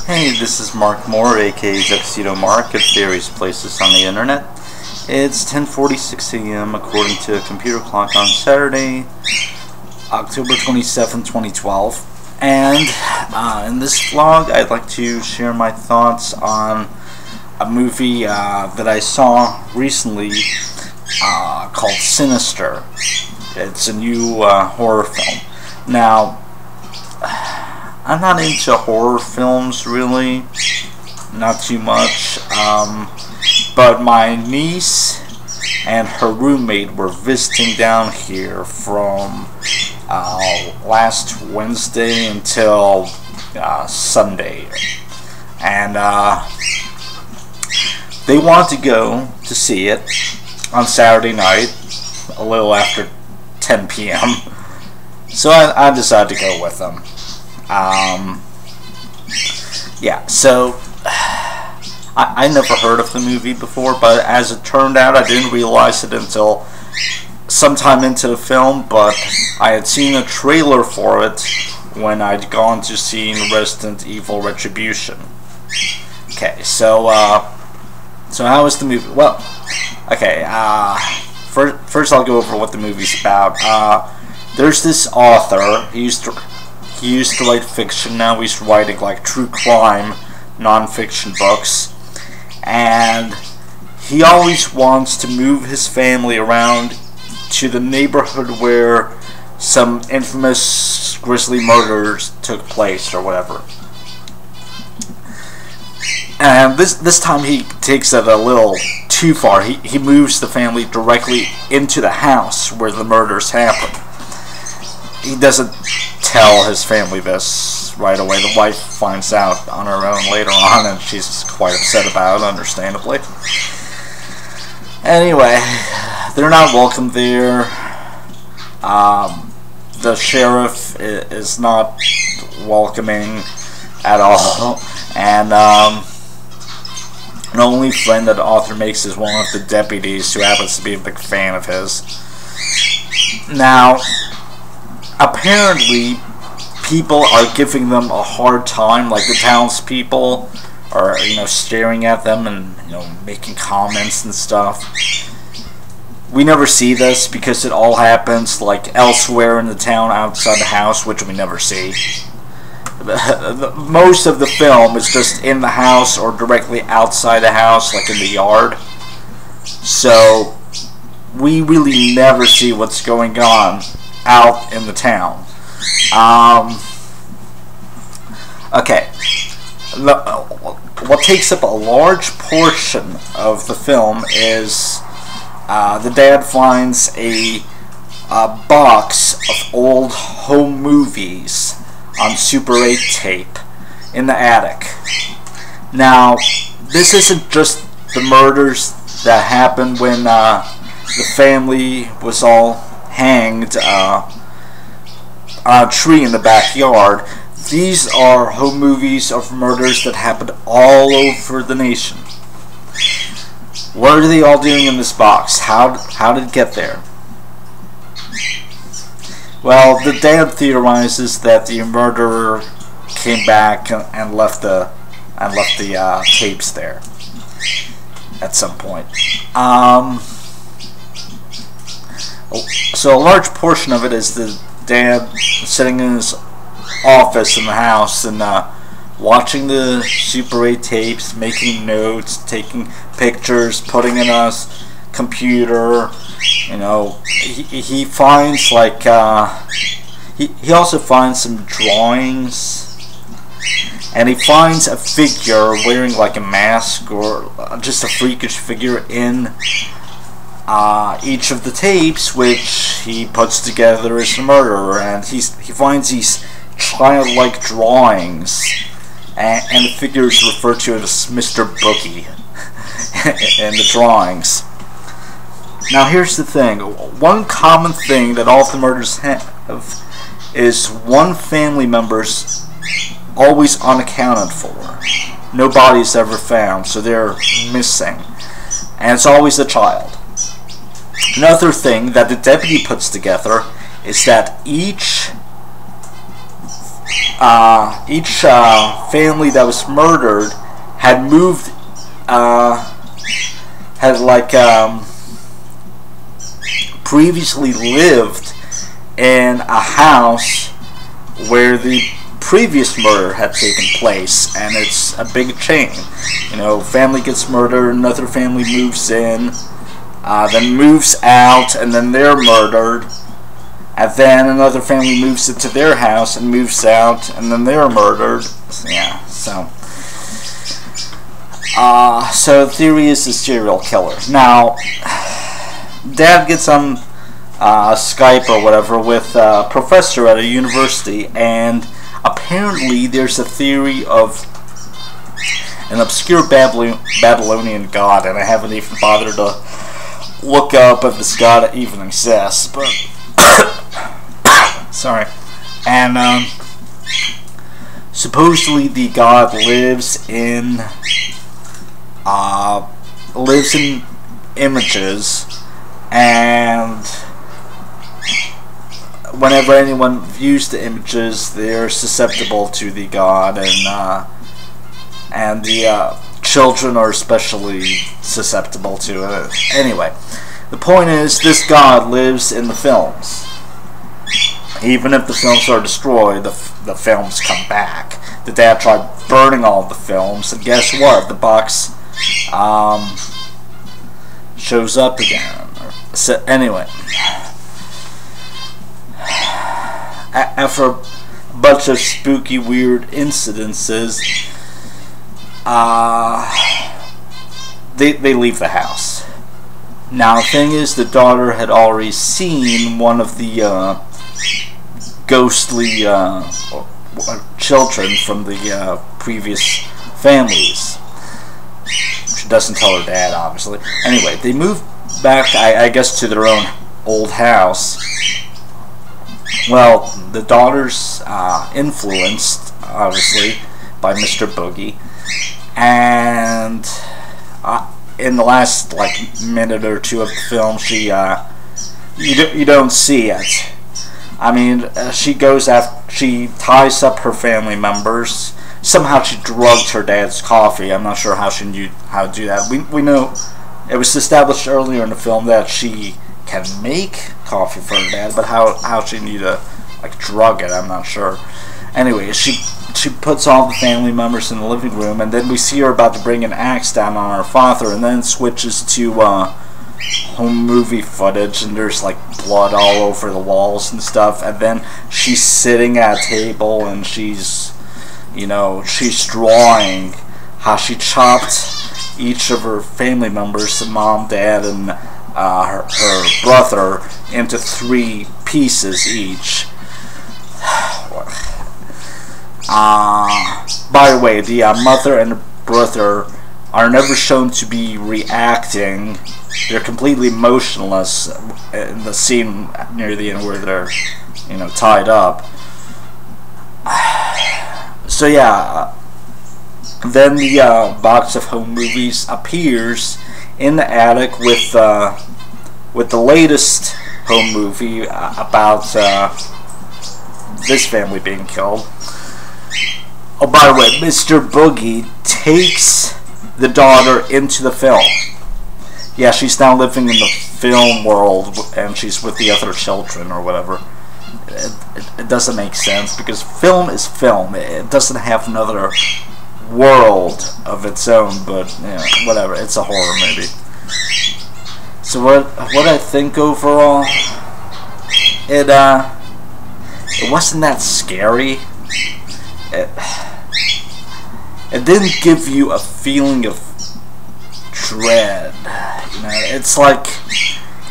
Hey, this is Mark Moore, aka Tuxedo Mark, at various places on the internet. It's 10:46 a.m. according to a computer clock on Saturday, October 27, 2012. And in this vlog, I'd like to share my thoughts on a movie that I saw recently called Sinister. It's a new horror film. Now, I'm not into horror films, really. Not too much. But my niece and her roommate were visiting down here from last Wednesday until Sunday. And they wanted to go to see it on Saturday night, a little after 10 p.m. So I decided to go with them. Yeah, so I never heard of the movie before, but as it turned out, I didn't realize it until sometime into the film, but I had seen a trailer for it when I'd gone to see Resident Evil Retribution. Okay, so how was the movie? Well, okay, first I'll go over what the movie's about. There's this author. He used to write fiction. Now he's writing like true crime non-fiction books, and he always wants to move his family around to the neighborhood where some infamous grisly murders took place or whatever. And this time he takes it a little too far. He moves the family directly into the house where the murders happen. He doesn't tell his family this right away. The wife finds out on her own later on, and she's quite upset about it, understandably. Anyway, they're not welcome there. The sheriff is not welcoming at all, and the only friend that the author makes is one of the deputies who happens to be a big fan of his. Now, apparently, people are giving them a hard time, like the townspeople are, staring at them and, making comments and stuff. We never see this because it all happens, like, elsewhere in the town outside the house, which we never see. Most of the film is just in the house or directly outside the house, like in the yard. So, we really never see what's going on out in the town. Okay. What takes up a large portion of the film is the dad finds a box of old home movies on Super 8 tape in the attic. Now, this isn't just the murders that happened when the family was all hanged on a tree in the backyard. These are home movies of murders that happened all over the nation. What are they all doing in this box? How did it get there? Well, the dad theorizes that the murderer came back and left the tapes there at some point. So a large portion of it is the dad sitting in his office in the house and watching the Super 8 tapes, making notes, taking pictures, putting in a computer. He finds like he also finds some drawings, and he finds a figure wearing like a mask or just a freakish figure in each of the tapes, which he puts together as a murderer. And he finds these childlike drawings, and the figure is referred to as Mr. Bookie in the drawings. Now here's the thing. One common thing that all the murders have is one family member's always unaccounted for. No body's ever found, so they're missing. And it's always a child. Another thing that the deputy puts together is that each family that was murdered had moved, had like previously lived in a house where the previous murder had taken place, and it's a big chain. You know, family gets murdered, another family moves in, then moves out, and then they're murdered, and then another family moves into their house and moves out, and then they're murdered. Yeah, so the theory is a serial killer. Now, Dad gets on Skype or whatever with a professor at a university, and apparently there's a theory of an obscure Babylonian god, and I haven't even bothered to look up if this god even exists, but sorry. And supposedly the god lives in images, and whenever anyone views the images, they're susceptible to the god, and the children are especially susceptible to it. Anyway, the point is, this god lives in the films. Even if the films are destroyed, the films come back. The dad tried burning all the films, and guess what? The box shows up again. So anyway, after a bunch of spooky, weird incidences, they leave the house. Now the thing is, the daughter had already seen one of the ghostly children from the previous families. She doesn't tell her dad, obviously. Anyway, they move back, I guess, to their own old house. Well, the daughter's influenced, obviously, by Mr. Boogie, and in the last minute or two of the film, she you don't see it. I mean, she goes after, she ties up her family members. Somehow she drugged her dad's coffee. I'm not sure how she knew how to do that. We know it was established earlier in the film that she can make coffee for her dad, but how she knew to drug it, I'm not sure. Anyway, she puts all the family members in the living room, and then we see her about to bring an axe down on her father, and then switches to home movie footage, and there's blood all over the walls and stuff, and then she's sitting at a table, and she's drawing how she chopped each of her family members, mom, dad, and her brother, into 3 pieces each. By the way, the mother and the brother are never shown to be reacting. They're completely motionless in the scene near the end where they're, tied up. So yeah, then the box of home movies appears in the attic with the latest home movie about this family being killed. Oh, by the way, Mr. Boogie takes the daughter into the film. Yeah, she's now living in the film world, and she's with the other children or whatever. It doesn't make sense, because film is film. It doesn't have another world of its own, but whatever. It's a horror movie. So what I think overall, it wasn't that scary. It didn't give you a feeling of dread. It's like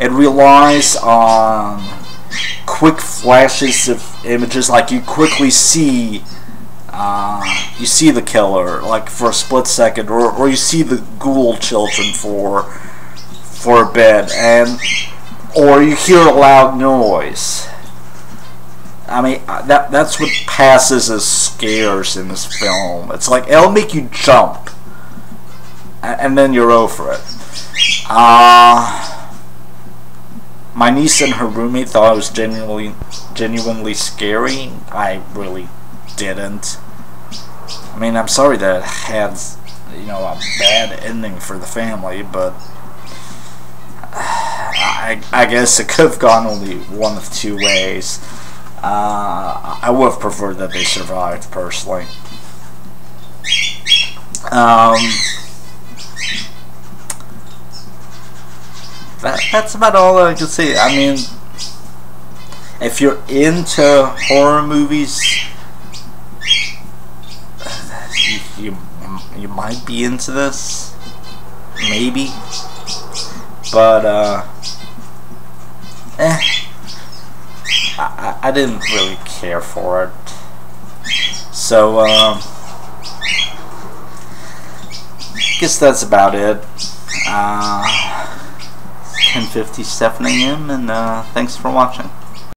it relies on quick flashes of images. You quickly see the killer for a split second, or you see the ghoul children for a bit, or you hear a loud noise. I mean, that's what passes as scares in this film. It's it'll make you jump, and then you're over it. My niece and her roommate thought it was genuinely scary. I really didn't. I mean, I'm sorry that it had, you know, a bad ending for the family, but I guess it could have gone only one of two ways. I would have preferred that they survived, personally. That's about all I can say. I mean, if you're into horror movies, you might be into this, maybe, but I didn't really care for it. So guess that's about it. 10:57 a.m. and thanks for watching.